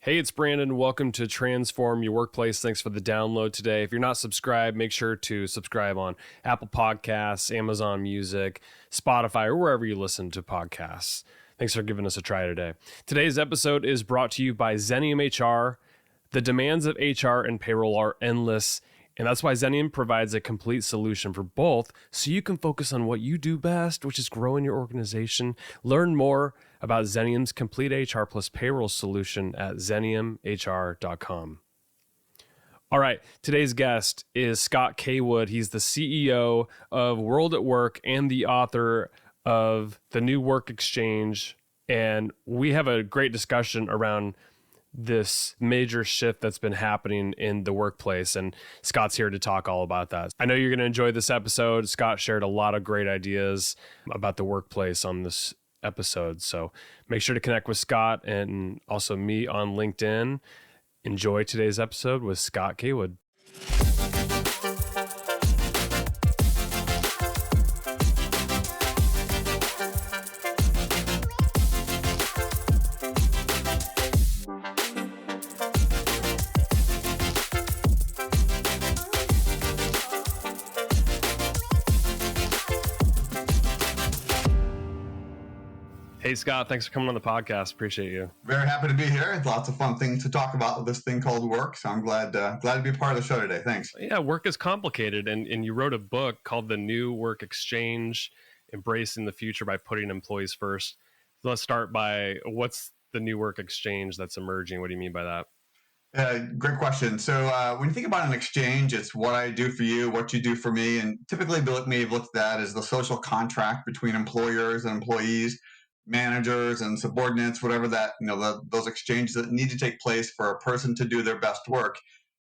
Hey, it's Brandon. Welcome to Transform Your Workplace. Thanks for the download today. If you're not subscribed, make sure to subscribe on Apple Podcasts, Amazon Music, Spotify, or wherever you listen to podcasts. Thanks for giving us a try today. Today's episode is brought to you by Xenium HR. The demands of HR and payroll are endless, and that's why Xenium provides a complete solution for both, so you can focus on what you do best, which is growing your organization. Learn more about Xenium's complete HR plus payroll solution at xeniumhr.com. All right, today's guest is Scott Cawood. He's the CEO of WorldatWork and the author of The New Work Exchange. And we have a great discussion around this major shift that's been happening in the workplace. And Scott's here to talk all about that. I know you're going to enjoy this episode. Scott shared a lot of great ideas about the workplace on this episode. So make sure to connect with Scott and also me on LinkedIn. Enjoy today's episode with Scott Cawood. Hey, Scott, thanks for coming on the podcast. Appreciate you. Very happy to be here. It's lots of fun things to talk about with this thing called work. So I'm glad to be a part of the show today. Thanks. Yeah, work is complicated. And you wrote a book called The New Work Exchange, Embracing the Future by Putting Employees First. Let's start by what's the new work exchange that's emerging? What do you mean by that? Great question. So when you think about an exchange, it's what I do for you, what you do for me. And typically may have looked at that as the social contract between employers and employees, managers and subordinates, whatever that, those exchanges that need to take place for a person to do their best work.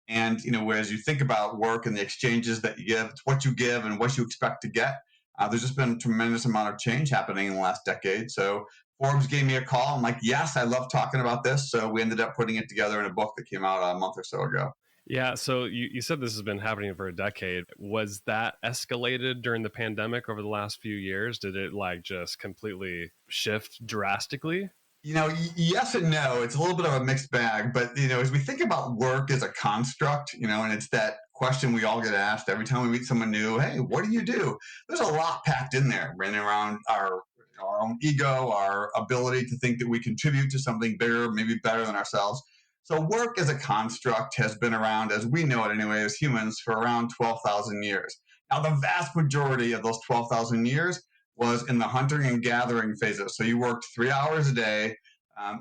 And, as you think about work and the exchanges that you give, it's what you give and what you expect to get. There's just been a tremendous amount of change happening in the last decade. So Forbes gave me a call. I'm like, yes, I love talking about this. So we ended up putting it together in a book that came out a month or so ago. Yeah. So you said this has been happening for a decade. Was that escalated during the pandemic over the last few years? Did it just completely shift drastically? Yes and no. It's a little bit of a mixed bag. But, as we think about work as a construct, and it's that question we all get asked every time we meet someone new, hey, what do you do? There's a lot packed in there, running around our own ego, our ability to think that we contribute to something bigger, maybe better than ourselves. So work as a construct has been around, as we know it anyway, as humans, for around 12,000 years. Now, the vast majority of those 12,000 years was in the hunting and gathering phases. So you worked 3 hours a day,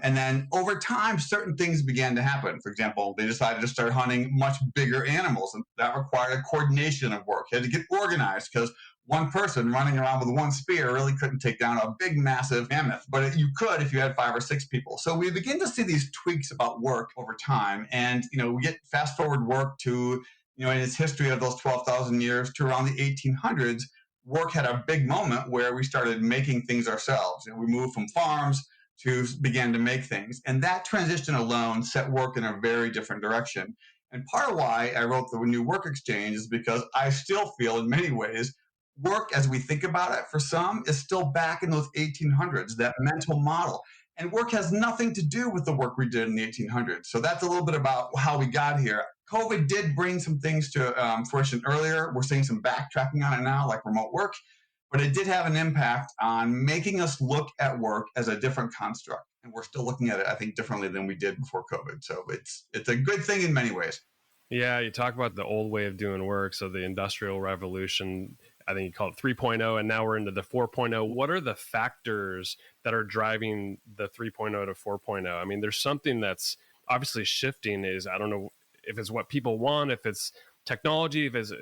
and then over time, certain things began to happen. For example, they decided to start hunting much bigger animals, and that required a coordination of work. You had to get organized because one person running around with one spear really couldn't take down a big, massive mammoth, but you could if you had 5 or 6 people. So we begin to see these tweaks about work over time. And, we get fast forward work to, in its history of those 12,000 years to around the 1800s, work had a big moment where we started making things ourselves. We moved from farms to began to make things. And that transition alone set work in a very different direction. And part of why I wrote the New Work Exchange is because I still feel in many ways work as we think about it for some is still back in those 1800s, that mental model. And work has nothing to do with the work we did in the 1800s. So that's a little bit about how we got here. COVID did bring some things to fruition earlier. We're seeing some backtracking on it now, like remote work. But it did have an impact on making us look at work as a different construct. And we're still looking at it, I think, differently than we did before COVID. So it's a good thing in many ways. Yeah, you talk about the old way of doing work. So the Industrial Revolution, I think you call it 3.0, and now we're into the 4.0. What are the factors that are driving the 3.0 to 4.0? I mean, there's something that's obviously shifting. I don't know if it's what people want, if it's technology, if it's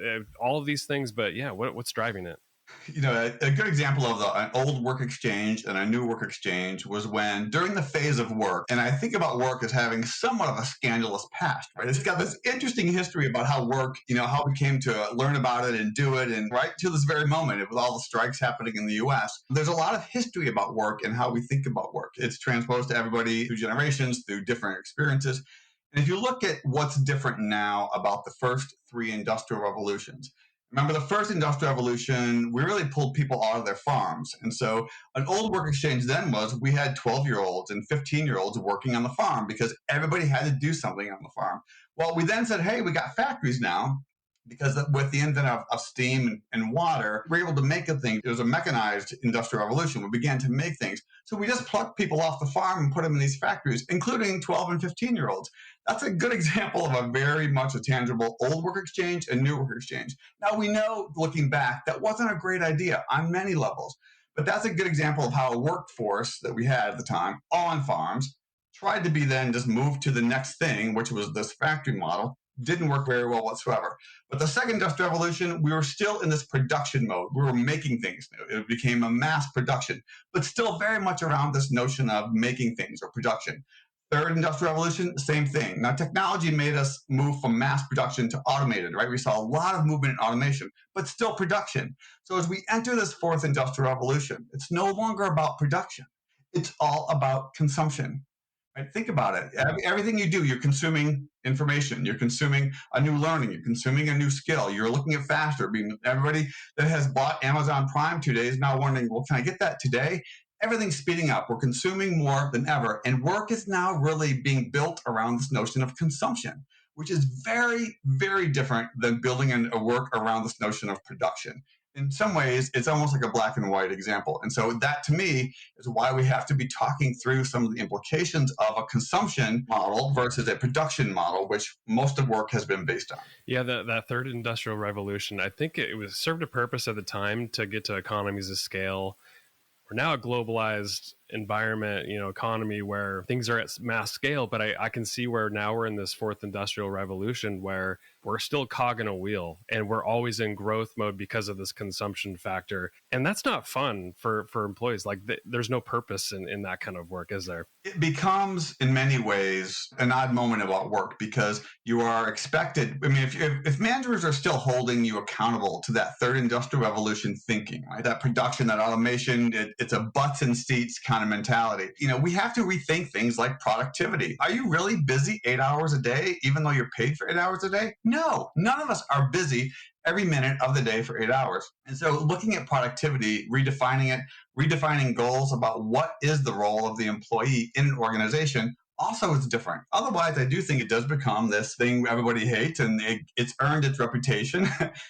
all of these things, but yeah, what's driving it? A good example of an old work exchange and a new work exchange was when during the phase of work, and I think about work as having somewhat of a scandalous past, right? It's got this interesting history about how work, how we came to learn about it and do it, and right to this very moment with all the strikes happening in the US, there's a lot of history about work and how we think about work. It's transposed to everybody through generations, through different experiences. And if you look at what's different now about the first 3 industrial revolutions, Remember the first industrial revolution, we really pulled people out of their farms. And so an old work exchange then was we had 12-year-olds and 15-year-olds working on the farm because everybody had to do something on the farm. Well, we then said, hey, we got factories now because with the invention of steam and water, we're able to make a thing. It was a mechanized industrial revolution. We began to make things. So we just plucked people off the farm and put them in these factories, including 12 and 15-year-olds. That's a good example of a very much a tangible old work exchange and new work exchange. Now, we know, looking back, that wasn't a great idea on many levels, but that's a good example of how a workforce that we had at the time, all on farms, tried to be then just moved to the next thing, which was this factory model. Didn't work very well whatsoever. But the second industrial revolution, we were still in this production mode. We were making things new. It became a mass production, but still very much around this notion of making things or production. Third industrial revolution, same thing. Now, technology made us move from mass production to automated, right? We saw a lot of movement in automation, but still production. So as we enter this fourth industrial revolution, it's no longer about production. It's all about consumption. Right? Think about it. Everything you do, you're consuming information, you're consuming a new learning, you're consuming a new skill, you're looking at faster. Everybody that has bought Amazon Prime 2 days now wondering, well, can I get that today? Everything's speeding up. We're consuming more than ever. And work is now really being built around this notion of consumption, which is very, very different than building a work around this notion of production. In some ways, it's almost like a black and white example. And so that, to me, is why we have to be talking through some of the implications of a consumption model versus a production model, which most of work has been based on. Yeah, that third industrial revolution, I think it was served a purpose at the time to get to economies of scale. We're now a globalized environment, economy where things are at mass scale, but I can see where now we're in this fourth industrial revolution where we're still cog in a wheel and we're always in growth mode because of this consumption factor. And that's not fun for employees. Like there's no purpose in that kind of work, is there? It becomes, in many ways, an odd moment about work because you are expected. I mean, if managers are still holding you accountable to that third industrial revolution thinking, right? That production, that automation, it's a butts and seats kind of mentality. We have to rethink things like productivity. Are you really busy 8 hours a day, even though you're paid for 8 hours a day? No, none of us are busy every minute of the day for 8 hours. And so looking at productivity, redefining it, redefining goals about what is the role of the employee in an organization also is different. Otherwise, I do think it does become this thing everybody hates, and it's earned its reputation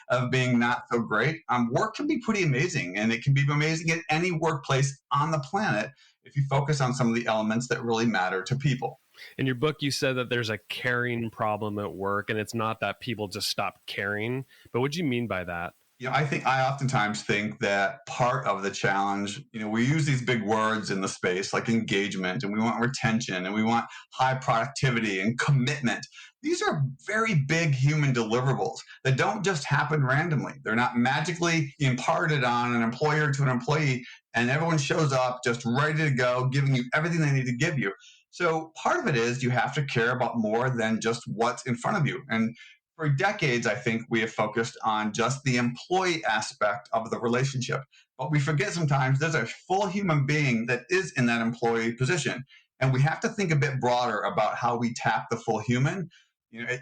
of being not so great. Work can be pretty amazing, and it can be amazing at any workplace on the planet if you focus on some of the elements that really matter to people. In your book, you said that there's a caring problem at work, and it's not that people just stop caring. But what do you mean by that? I oftentimes think that part of the challenge, we use these big words in the space like engagement, and we want retention, and we want high productivity and commitment. These are very big human deliverables that don't just happen randomly. They're not magically imparted on an employer to an employee, and everyone shows up just ready to go, giving you everything they need to give you. So part of it is you have to care about more than just what's in front of you. And for decades, I think we have focused on just the employee aspect of the relationship. But we forget sometimes there's a full human being that is in that employee position. And we have to think a bit broader about how we tap the full human.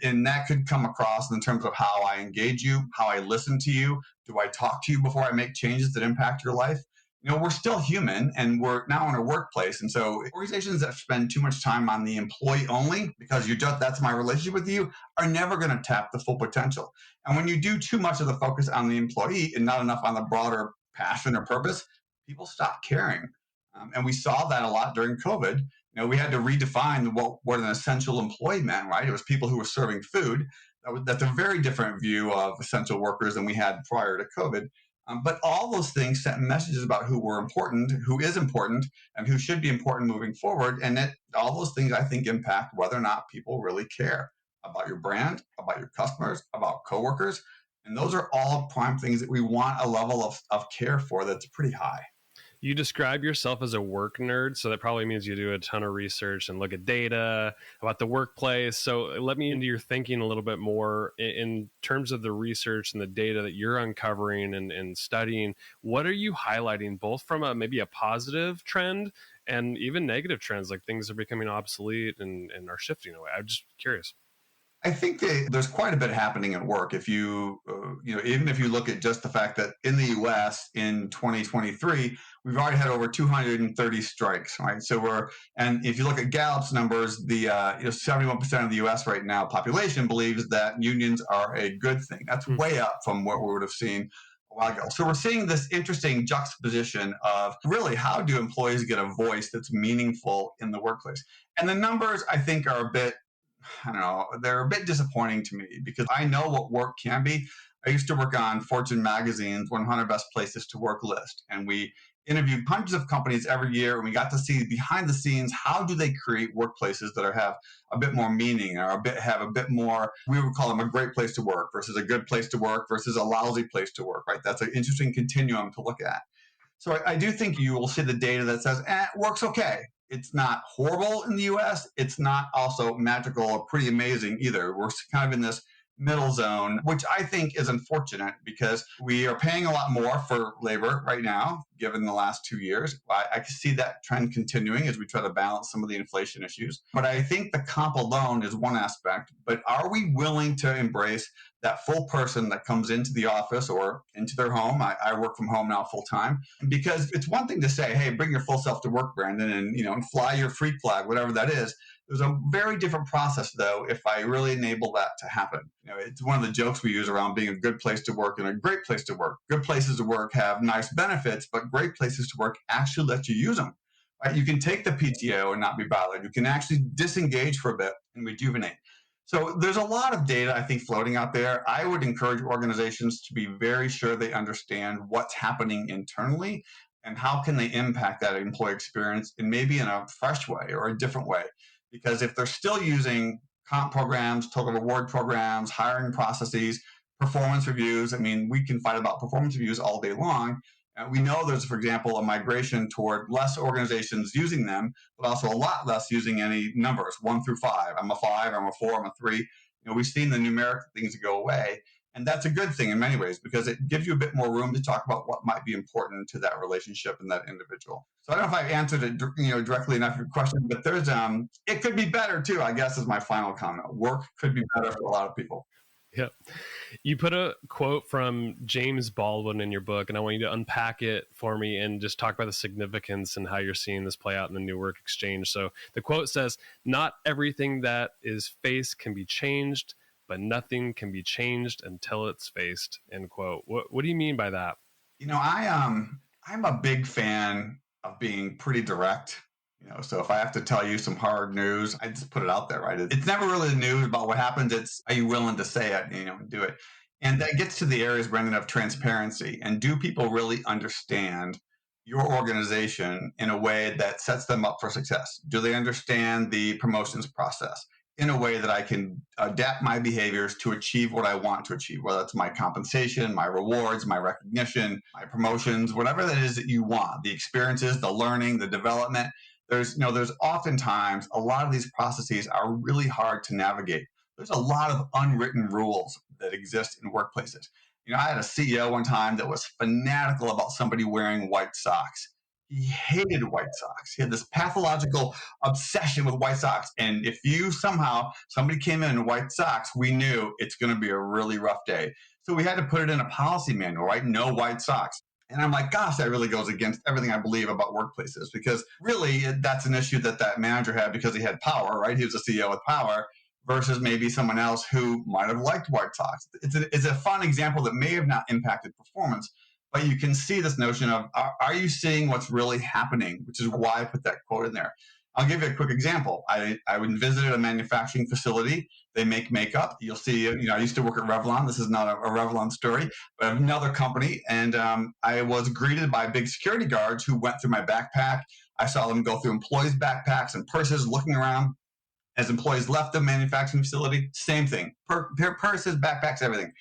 And that could come across in terms of how I engage you, how I listen to you. Do I talk to you before I make changes that impact your life? We're still human, and we're now in a workplace. And so organizations that spend too much time on the employee only, because that's my relationship with you, are never going to tap the full potential. And when you do too much of the focus on the employee and not enough on the broader passion or purpose, people stop caring. And we saw that a lot during COVID. We had to redefine what an essential employee meant, right? It was people who were serving food. That's a very different view of essential workers than we had prior to COVID. But all those things sent messages about who were important, who is important, and who should be important moving forward. And all those things, I think, impact whether or not people really care about your brand, about your customers, about coworkers. And those are all prime things that we want a level of care for that's pretty high. You describe yourself as a work nerd, so that probably means you do a ton of research and look at data about the workplace. So let me into your thinking a little bit more in terms of the research and the data that you're uncovering and studying. What are you highlighting, both from maybe a positive trend and even negative trends, like things are becoming obsolete and are shifting away? I'm just curious. I think there's quite a bit happening at work. If even if you look at just the fact that in the U.S. in 2023, we've already had over 230 strikes, right? And if you look at Gallup's numbers, the 71% of the U.S. right now population believes that unions are a good thing. That's way up from what we would have seen a while ago. So we're seeing this interesting juxtaposition of really how do employees get a voice that's meaningful in the workplace. And the numbers, I think, are a bit, I don't know, they're a bit disappointing to me because I know what work can be. I used to work on Fortune Magazine's 100 Best Places to Work list, and we interviewed hundreds of companies every year, and we got to see behind the scenes how do they create workplaces that have a bit more meaning or have a bit more, we would call them a great place to work versus a good place to work versus a lousy place to work, right? That's an interesting continuum to look at. So I do think you will see the data that says, work's okay. It's not horrible in the US. It's not also magical or pretty amazing either. We're kind of in this middle zone, which I think is unfortunate because we are paying a lot more for labor right now, given the last 2 years. I can see that trend continuing as we try to balance some of the inflation issues. But I think the comp alone is one aspect. But are we willing to embrace that full person that comes into the office or into their home? I work from home now full time because it's one thing to say, hey, bring your full self to work, Brandon, and fly your freak flag, whatever that is. There's a very different process, though, if I really enable that to happen. It's one of the jokes we use around being a good place to work and a great place to work. Good places to work have nice benefits, but great places to work actually let you use them. Right? You can take the PTO and not be bothered. You can actually disengage for a bit and rejuvenate. So there's a lot of data, I think, floating out there. I would encourage organizations to be very sure they understand what's happening internally and how can they impact that employee experience and maybe in a fresh way or a different way. Because if they're still using comp programs, total reward programs, hiring processes, performance reviews, we can fight about performance reviews all day long. We know there's, for example, a migration toward less organizations using them, but also a lot less using any numbers, 1 through 5. I'm a 5, I'm a 4, I'm a 3. We've seen the numeric things go away. And that's a good thing in many ways because it gives you a bit more room to talk about what might be important to that relationship and that individual. So I don't know if I've answered it directly enough your question, but there's it could be better too, I guess, is my final comment. Work could be better for a lot of people. Yep. You put a quote from James Baldwin in your book, and I want you to unpack it for me and just talk about the significance and how you're seeing this play out in the new work exchange. So the quote says, "Not everything that is faced can be changed, but nothing can be changed until it's faced," end quote. What do you mean by that? I'm a big fan of being pretty direct. So if I have to tell you some hard news, I just put it out there, right? It's never really the news about what happens. It's, are you willing to say it, and do it? And that gets to the areas, Brendan, of transparency. And do people really understand your organization in a way that sets them up for success? Do they understand the promotions process in a way that I can adapt my behaviors to achieve what I want to achieve, whether it's my compensation, my rewards, my recognition, my promotions, whatever that is that you want, the experiences, the learning, the development. There's oftentimes a lot of these processes are really hard to navigate. There's a lot of unwritten rules that exist in workplaces. I had a CEO one time that was fanatical about somebody wearing white socks. He hated white socks. He had this pathological obsession with white socks. And if somebody came in white socks, we knew it's going to be a really rough day. So we had to put it in a policy manual, right? No white socks. And I'm like, gosh, that really goes against everything I believe about workplaces, because really that's an issue that manager had because he had power, right? He was a CEO with power versus maybe someone else who might have liked white socks. It's a fun example that may have not impacted performance, but you can see this notion of, are you seeing what's really happening? Which is why I put that quote in there. I'll give you a quick example. I visited a manufacturing facility. They make makeup. You'll see, I used to work at Revlon. This is not a Revlon story, but another company. And I was greeted by big security guards who went through my backpack. I saw them go through employees' backpacks and purses, looking around. As employees left the manufacturing facility, same thing. Purses, backpacks, everything.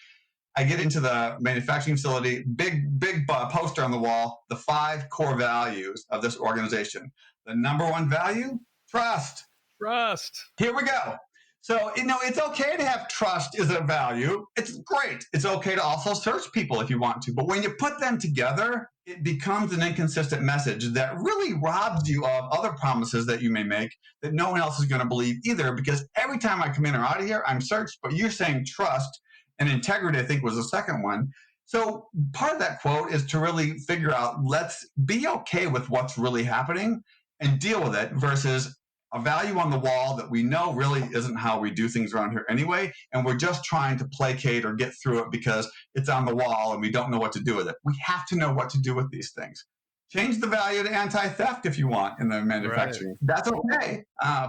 I get into the manufacturing facility, big poster on the wall, the 5 core values of this organization. The number 1 value, trust. Trust. Here we go. So, it's okay to have trust as a value. It's great. It's okay to also search people if you want to. But when you put them together, it becomes an inconsistent message that really robs you of other promises that you may make that no one else is going to believe either. Because every time I come in or out of here, I'm searched. But you're saying trust and integrity, I think, was the second one. So part of that quote is to really figure out, let's be okay with what's really happening and deal with it versus a value on the wall that we know really isn't how we do things around here anyway. And we're just trying to placate or get through it because it's on the wall and we don't know what to do with it. We have to know what to do with these things. Change the value to anti-theft if you want in the manufacturing. Right. That's okay.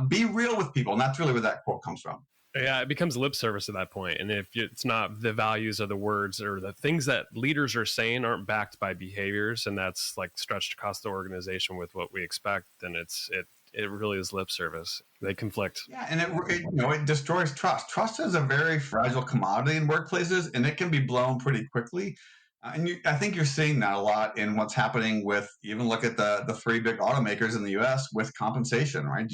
Be real with people. And that's really where that quote comes from. Yeah, it becomes lip service at that point. And if it's not the values or the words or the things that leaders are saying aren't backed by behaviors, and that's like stretched across the organization with what we expect, then it really is lip service. They conflict. Yeah, and it destroys trust. Trust is a very fragile commodity in workplaces, and it can be blown pretty quickly. I think you're seeing that a lot in what's happening with, even look at the three big automakers in the U.S. with compensation, right?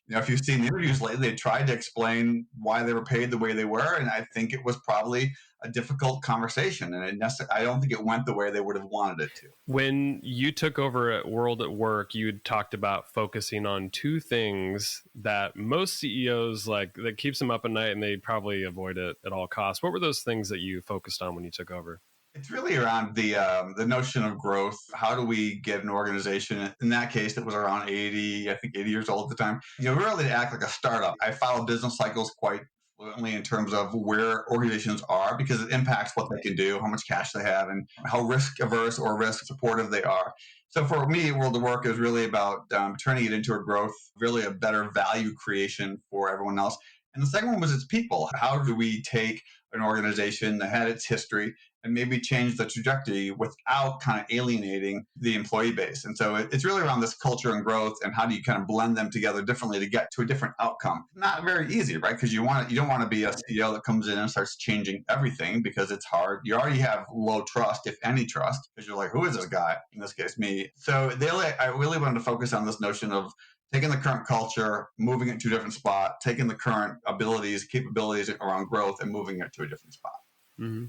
If you've seen the interviews lately, they tried to explain why they were paid the way they were, and I think it was probably a difficult conversation, and I don't think it went the way they would have wanted it to. When you took over at WorldatWork, you talked about focusing on two things that most CEOs that keeps them up at night, and they probably avoid it at all costs. What were those things that you focused on when you took over? It's really around the notion of growth. How do we get an organization? In that case, it was around 80 years old at the time. Really to act like a startup. I follow business cycles quite fluently in terms of where organizations are because it impacts what they can do, how much cash they have, and how risk averse or risk supportive they are. So for me, WorldatWork is really about turning it into a growth, really a better value creation for everyone else. And the second one was its people. How do we take an organization that had its history and maybe change the trajectory without kind of alienating the employee base? And so it's really around this culture and growth and how do you kind of blend them together differently to get to a different outcome. Not very easy, right? Because you don't want to be a CEO that comes in and starts changing everything because it's hard. You already have low trust, if any trust, because you're like, who is this guy? In this case, me. So I really wanted to focus on this notion of taking the current culture, moving it to a different spot, taking the current abilities, capabilities around growth and moving it to a different spot. Mm-hmm.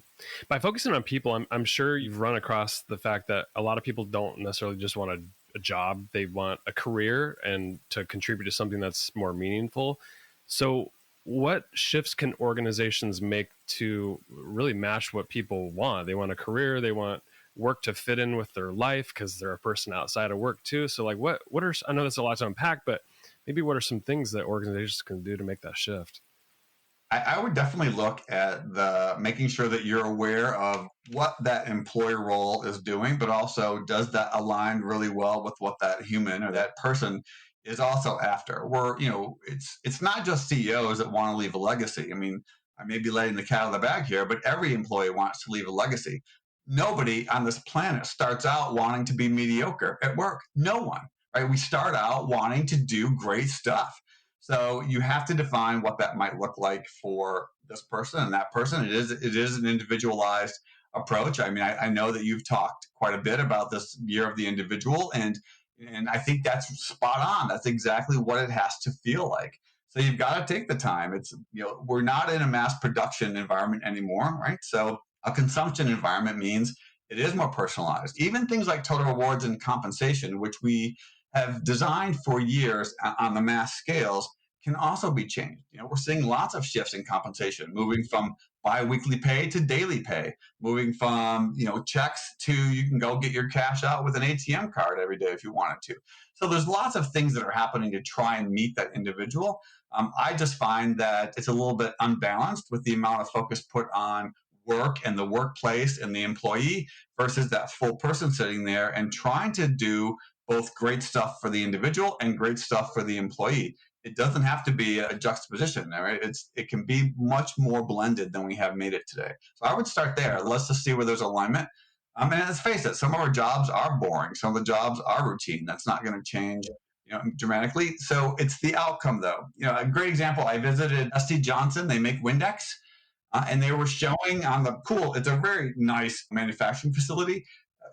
By focusing on people, I'm sure you've run across the fact that a lot of people don't necessarily just want a job. They want a career and to contribute to something that's more meaningful. So what shifts can organizations make to really match what people want? They want a career, they want work to fit in with their life because they're a person outside of work too. So what are, I know that's a lot to unpack, but maybe what are some things that organizations can do to make that shift? I would definitely look at making sure that you're aware of what that employee role is doing, but also does that align really well with what that human or that person is also after. It's not just CEOs that want to leave a legacy. I mean, I may be letting the cat out of the bag here, but every employee wants to leave a legacy. Nobody on this planet starts out wanting to be mediocre at work. No one, right? We start out wanting to do great stuff. So you have to define what that might look like for this person and that person. It is an individualized approach. I mean, I know that you've talked quite a bit about this year of the individual, and I think that's spot on. That's exactly what it has to feel like. So you've got to take the time. We're not in a mass production environment anymore, right? So a consumption environment means it is more personalized. Even things like total rewards and compensation, which we have designed for years on the mass scales, can also be changed. We're seeing lots of shifts in compensation, moving from biweekly pay to daily pay, moving from checks to you can go get your cash out with an ATM card every day if you wanted to. So there's lots of things that are happening to try and meet that individual. I just find that it's a little bit unbalanced with the amount of focus put on work and the workplace and the employee versus that full person sitting there and trying to do both great stuff for the individual and great stuff for the employee. It doesn't have to be a juxtaposition, right? It can be much more blended than we have made it today. So I would start there. Let's just see where there's alignment. And let's face it, some of our jobs are boring. Some of the jobs are routine. That's not going to change dramatically. So it's the outcome, though. A great example, I visited SC Johnson. They make Windex. And they were showing on it's a very nice manufacturing facility.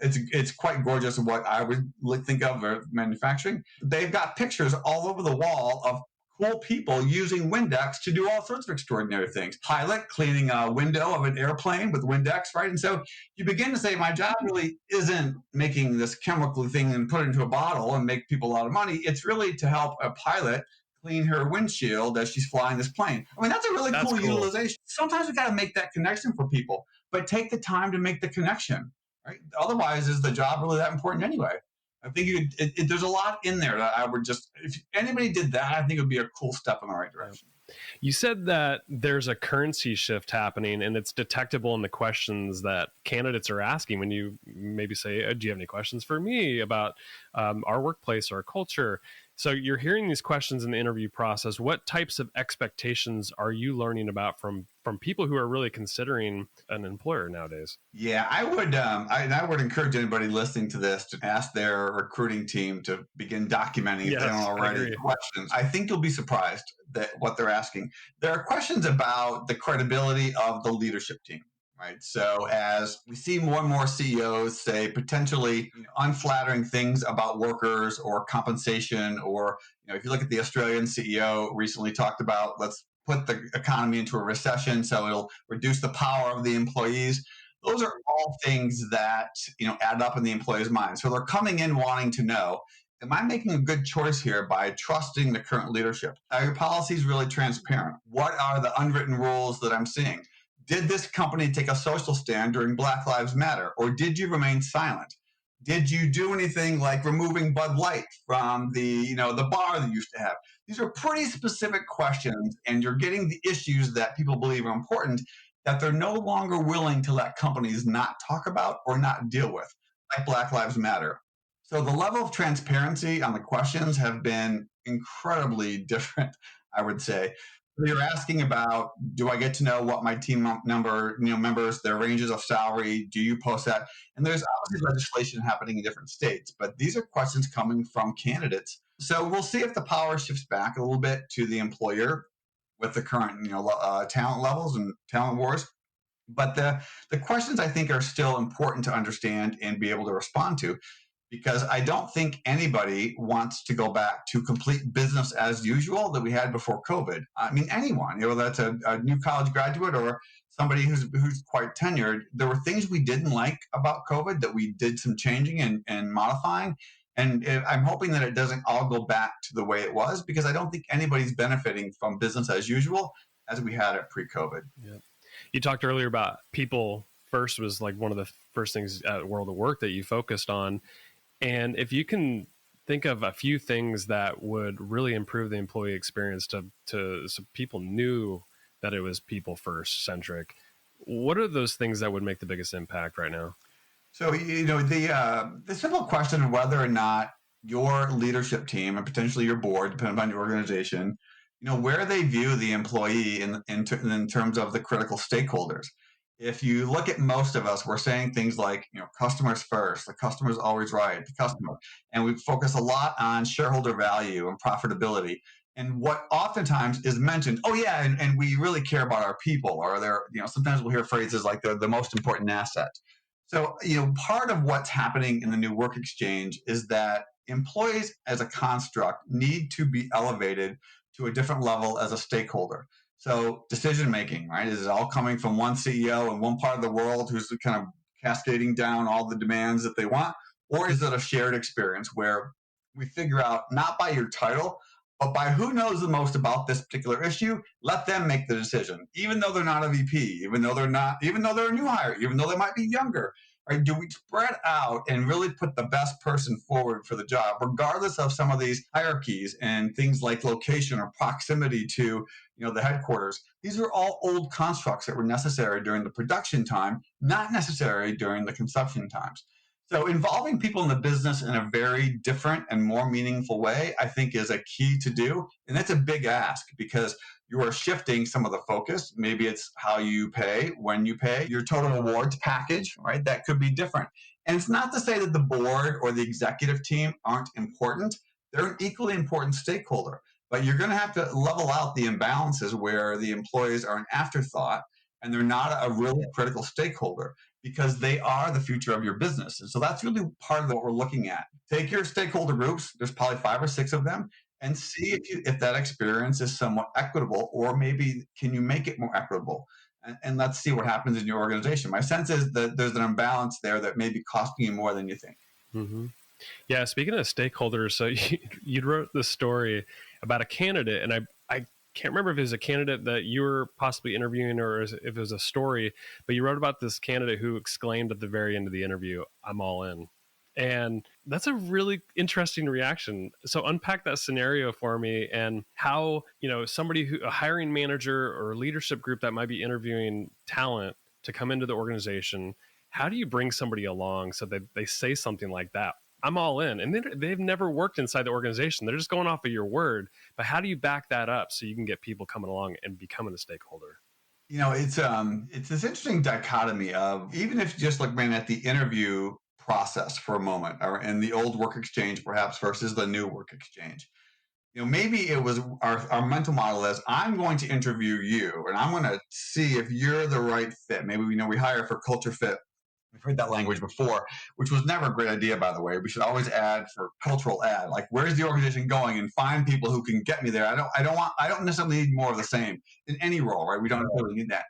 It's quite gorgeous what I would think of as manufacturing. They've got pictures all over the wall of cool people using Windex to do all sorts of extraordinary things. Pilot cleaning a window of an airplane with Windex, right? And so you begin to say, my job really isn't making this chemical thing and put it into a bottle and make people a lot of money. It's really to help a pilot clean her windshield as she's flying this plane. I mean, that's a really cool utilization. Sometimes we got to make that connection for people, but take the time to make the connection, right? Otherwise, is the job really that important anyway? I think there's a lot in there that I would just, if anybody did that, I think it would be a cool step in the right direction. You said that there's a currency shift happening and it's detectable in the questions that candidates are asking when you maybe say, do you have any questions for me about our workplace or our culture? So you're hearing these questions in the interview process. What types of expectations are you learning about from people who are really considering an employer nowadays? Yeah, I would encourage anybody listening to this to ask their recruiting team to begin documenting if they don't already questions. I think you'll be surprised that what they're asking. There are questions about the credibility of the leadership team. Right. So as we see more and more CEOs say potentially unflattering things about workers or compensation, or if you look at the Australian CEO recently talked about, let's put the economy into a recession, so it'll reduce the power of the employees. Those are all things that add up in the employee's mind. So they're coming in wanting to know, am I making a good choice here by trusting the current leadership? Are your policies really transparent? What are the unwritten rules that I'm seeing? Did this company take a social stand during Black Lives Matter, or did you remain silent? Did you do anything like removing Bud Light from the bar that you used to have? These are pretty specific questions, and you're getting the issues that people believe are important that they're no longer willing to let companies not talk about or not deal with, like Black Lives Matter. So the level of transparency on the questions have been incredibly different, I would say. You're asking about, do I get to know what my team members, their ranges of salary? Do you post that? And there's obviously legislation happening in different states, but these are questions coming from candidates. So we'll see if the power shifts back a little bit to the employer with the current, talent levels and talent wars. But the questions I think are still important to understand and be able to respond to, because I don't think anybody wants to go back to complete business as usual that we had before COVID. I mean, anyone, that's a new college graduate or somebody who's quite tenured. There were things we didn't like about COVID that we did some changing and modifying. And I'm hoping that it doesn't all go back to the way it was, because I don't think anybody's benefiting from business as usual as we had it pre-COVID. Yeah. You talked earlier about people first was like one of the first things at WorldatWork that you focused on. And if you can think of a few things that would really improve the employee experience so people knew that it was people first centric, what are those things that would make the biggest impact right now? So, the simple question of whether or not your leadership team and potentially your board, depending on your organization, where they view the employee in terms of the critical stakeholders. If you look at most of us, we're saying things like, customers first, the customer's always right, the customer. And we focus a lot on shareholder value and profitability. And what oftentimes is mentioned, oh yeah, and we really care about our people, or sometimes we'll hear phrases like they're the most important asset. So, part of what's happening in the new work exchange is that employees as a construct need to be elevated to a different level as a stakeholder. So decision making, right? Is it all coming from one CEO in one part of the world who's kind of cascading down all the demands that they want? Or is it a shared experience where we figure out, not by your title, but by who knows the most about this particular issue, let them make the decision, even though they're not a VP, even though they're a new hire, even though they might be younger. Right? Do we spread out and really put the best person forward for the job, regardless of some of these hierarchies and things like location or proximity to the headquarters? These are all old constructs that were necessary during the production time, not necessary during the consumption times. So involving people in the business in a very different and more meaningful way, I think, is a key to do. And that's a big ask, because you are shifting some of the focus. Maybe it's how you pay, when you pay, your total awards package, right? That could be different. And it's not to say that the board or the executive team aren't important. They're an equally important stakeholder. But you're going to have to level out the imbalances where the employees are an afterthought and they're not a really critical stakeholder, because they are the future of your business. And so that's really part of what we're looking at. Take your stakeholder groups, there's probably 5 or 6 of them, and see if that experience is somewhat equitable, or maybe can you make it more equitable? And let's see what happens in your organization. My sense is that there's an imbalance there that may be costing you more than you think. Mm-hmm. Yeah, speaking of stakeholders, so you wrote this story about a candidate, and I can't remember if it was a candidate that you were possibly interviewing or if it was a story, but you wrote about this candidate who exclaimed at the very end of the interview, "I'm all in." And that's a really interesting reaction. So unpack that scenario for me, and how, somebody a hiring manager or a leadership group that might be interviewing talent to come into the organization, how do you bring somebody along so that they say something like that? I'm all in. And they've never worked inside the organization. They're just going off of your word. But how do you back that up so you can get people coming along and becoming a stakeholder? It's this interesting dichotomy of, even if just looking at the interview process for a moment, or in the old work exchange perhaps versus the new work exchange. Maybe it was our mental model is, I'm going to interview you and I'm going to see if you're the right fit. Maybe we hire for culture fit. We've heard that language before, which was never a great idea, by the way. We should always add for cultural add, like, where's the organization going, and find people who can get me there. I don't necessarily need more of the same in any role, right? We don't necessarily need that.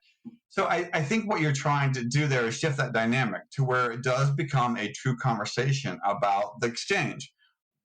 So I think what you're trying to do there is shift that dynamic to where it does become a true conversation about the exchange.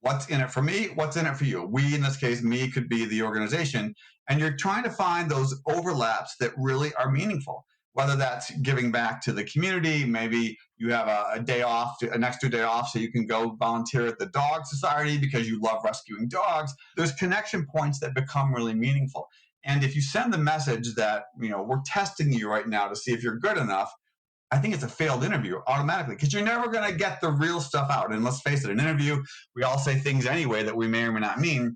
What's in it for me? What's in it for you? We, in this case, me could be the organization. And you're trying to find those overlaps that really are meaningful, whether that's giving back to the community. Maybe you have a day off, an extra day off, so you can go volunteer at the dog society because you love rescuing dogs. There's connection points that become really meaningful. And if you send the message that, we're testing you right now to see if you're good enough, I think it's a failed interview automatically, because you're never going to get the real stuff out. And let's face it, an interview, we all say things anyway that we may or may not mean.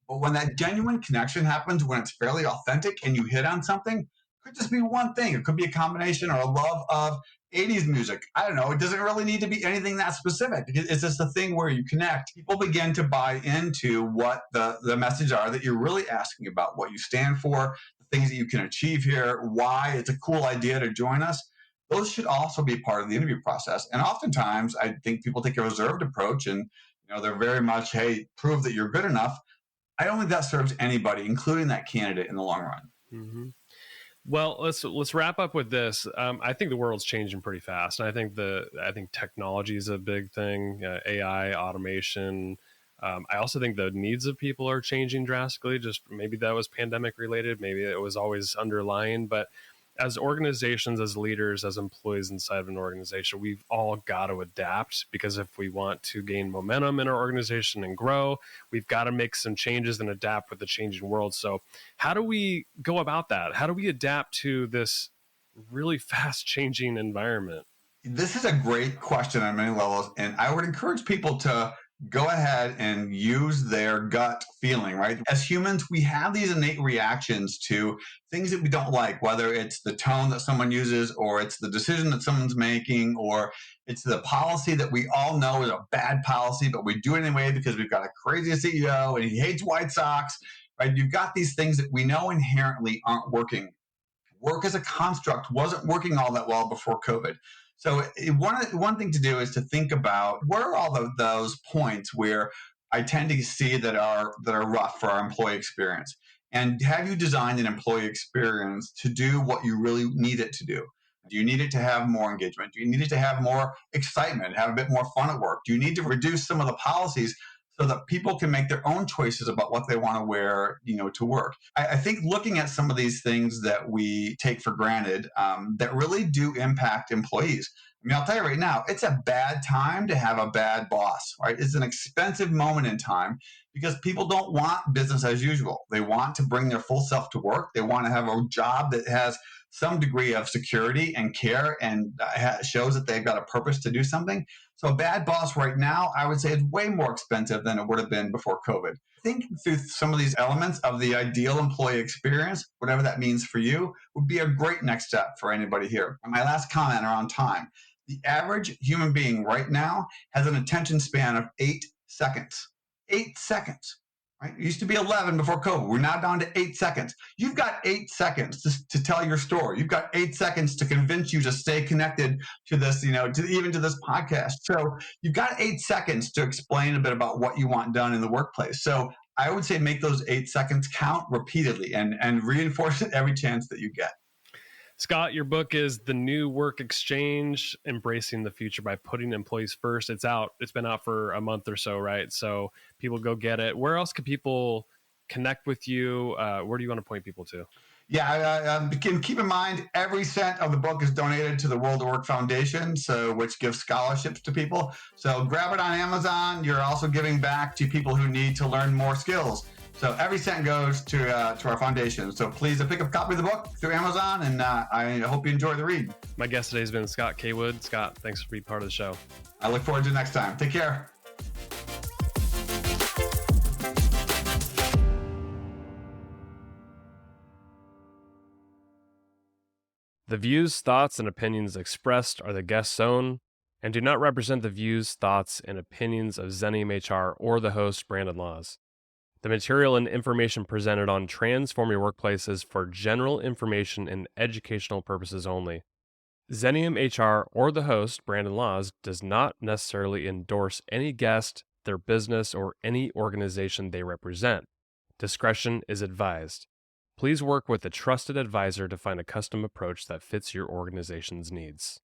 But when that genuine connection happens, when it's fairly authentic and you hit on something, it could just be one thing. It could be a combination or a love of 80s music. I don't know. It doesn't really need to be anything that specific. It's just a thing where you connect. People begin to buy into what the message are that you're really asking about, what you stand for, the things that you can achieve here, why it's a cool idea to join us. Those should also be part of the interview process. And oftentimes, I think people take a reserved approach, and they're very much, hey, prove that you're good enough. I don't think that serves anybody, including that candidate, in the long run. Mm-hmm. Well, let's wrap up with this. I think the world's changing pretty fast, and I think technology is a big thing. AI, automation. I also think the needs of people are changing drastically. Just maybe that was pandemic related. Maybe it was always underlying. But as organizations, as leaders, as employees inside of an organization, we've all got to adapt, because if we want to gain momentum in our organization and grow, we've got to make some changes and adapt with the changing world. So how do we go about that? How do we adapt to this really fast changing environment? This is a great question on many levels. And I would encourage people to go ahead and use their gut feeling, right? As humans, we have these innate reactions to things that we don't like, whether it's the tone that someone uses, or it's the decision that someone's making, or it's the policy that we all know is a bad policy, but we do it anyway because we've got a crazy CEO and he hates White Sox, right? You've got these things that we know inherently aren't working. Work as a construct wasn't working all that well before COVID. So one thing to do is to think about, where are all of those points where I tend to see that are rough for our employee experience? And have you designed an employee experience to do what you really need it to do? Do you need it to have more engagement? Do you need it to have more excitement, have a bit more fun at work? Do you need to reduce some of the policies so that people can make their own choices about what they want to wear, to work? I think looking at some of these things that we take for granted, that really do impact employees. I mean, I'll tell you right now, it's a bad time to have a bad boss, right? It's an expensive moment in time, because people don't want business as usual. They want to bring their full self to work. They want to have a job that has some degree of security and care, and shows that they've got a purpose to do something. So a bad boss right now, I would say, is way more expensive than it would have been before COVID. Thinking through some of these elements of the ideal employee experience, whatever that means for you, would be a great next step for anybody here. And my last comment around time. The average human being right now has an attention span of 8 seconds. 8 seconds. Right? It used to be 11 before COVID. We're now down to 8 seconds. You've got 8 seconds to tell your story. You've got 8 seconds to convince you to stay connected to this, even to this podcast. So you've got 8 seconds to explain a bit about what you want done in the workplace. So I would say make those 8 seconds count repeatedly and reinforce it every chance that you get. Scott, your book is The New Work Exchange, Embracing the Future by Putting Employees First. It's out. It's been out for a month or so, right? So people go get it. Where else can people connect with you? Where do you want to point people to? Yeah, keep in mind, every cent of the book is donated to the World of Work Foundation, which gives scholarships to people. So grab it on Amazon. You're also giving back to people who need to learn more skills. So every cent goes to our foundation. So please pick up a copy of the book through Amazon, and I hope you enjoy the read. My guest today has been Scott Cawood. Scott, thanks for being part of the show. I look forward to next time. Take care. The views, thoughts, and opinions expressed are the guest's own and do not represent the views, thoughts, and opinions of Xenium HR or the host, Brandon Laws. The material and information presented on Transform Your Workplace is for general information and educational purposes only. Xenium HR or the host, Brandon Laws, does not necessarily endorse any guest, their business, or any organization they represent. Discretion is advised. Please work with a trusted advisor to find a custom approach that fits your organization's needs.